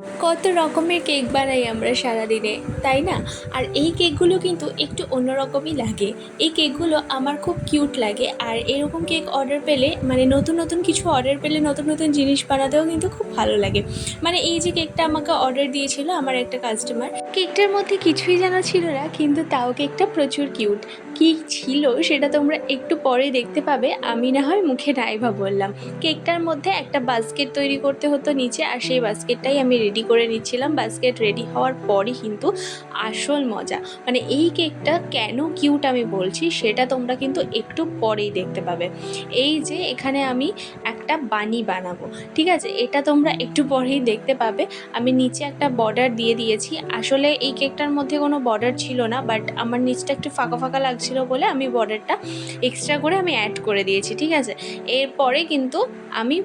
কত রকমের কেক বানাই আমরা সারাদিনে, তাই না? আর এই কেকগুলো কিন্তু একটু অন্যরকমই লাগে। এই কেকগুলো আমার খুব কিউট লাগে। আর এরকম কেক অর্ডার পেলে, মানে নতুন নতুন কিছু অর্ডার পেলে নতুন নতুন জিনিস বানাতেও কিন্তু খুব ভালো লাগে। মানে এই যে কেকটা আমাকে অর্ডার দিয়েছিল আমার একটা কাস্টমার, কেকটার মধ্যে কিছুই জানা ছিল না, কিন্তু তাও কেকটা প্রচুর কিউট। কী ছিল সেটা তোমরা একটু পরে দেখতে পাবে, আমি না হয় মুখে নাইবা বললাম। কেকটার মধ্যে একটা বাস্কেট তৈরি করতে হতো নিচে, আর সেই বাস্কেটটাই আমি রেডি করে নিচ্ছিলাম। বাস্কেট রেডি হওয়ার পরই কিন্তু আসল মজা, মানে এই কেকটা কেন কিউট আমি বলছি সেটা তোমরা কিন্তু একটু পরেই দেখতে পাবে। এই যে এখানে আমি একটা বানি বানাবো, ঠিক আছে? এটা তোমরা একটু পরেই দেখতে পাবে। আমি নিচে একটা বর্ডার দিয়ে দিয়েছি। আসলে এই কেকটার মধ্যে কোনো বর্ডার ছিল না, বাট আমার নিচটা একটু ফাঁকা ফাঁকা লাগছিল বলে আমি বর্ডারটা এক্সট্রা করে আমি অ্যাড করে দিয়েছি, ঠিক আছে? এরপরে কিন্তু আমি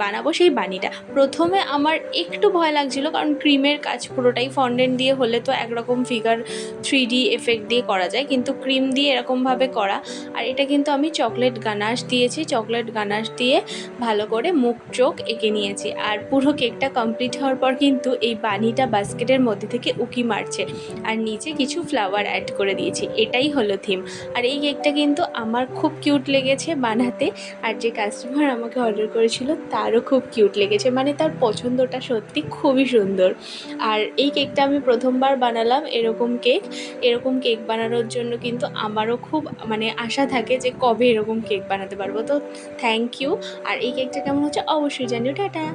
বানাবো সেই বানিটা। প্রথমে আমার একটু ভয় লাগছিল, কারণ ক্রিমের কাজ পুরোটাই ফন্ডেন্ট দিয়ে হলে তো একরকম ফিগার 3D এফেক্ট দিয়ে করা যায়, কিন্তু ক্রিম দিয়ে এরকমভাবে করা। আর এটা কিন্তু আমি চকলেট গানাশ দিয়েছি, চকলেট গানাশ দিয়ে ভালো করে মুখ চোখ এঁকে নিয়েছি। আর পুরো কেকটা কমপ্লিট হওয়ার পর কিন্তু এই বানিটা বাস্কেটের মধ্যে থেকে উকি মারছে, আর নিচে কিছু ফ্লাওয়ার অ্যাড করে দিয়েছি। এটাই হলো থিম। আর এই কেকটা কিন্তু আমার খুব কিউট লেগেছে বানাতে, আর যে কাস্টমার আমাকে অর্ডার করেছিল তারও খুব কিউট লেগেছে, মানে তার পছন্দটা সত্যি খুবই সুন্দর। আর এই কেকটা আমি প্রথমবার বানালাম এরকম কেক বানানোর জন্য কিন্তু আমারও খুব আশা থাকে যে কবে এরকম কেক বানাতে পারবো। তো থ্যাংক ইউ। আর এই কেকটা কেমন হচ্ছে অবশ্যই জানিও। টাটা।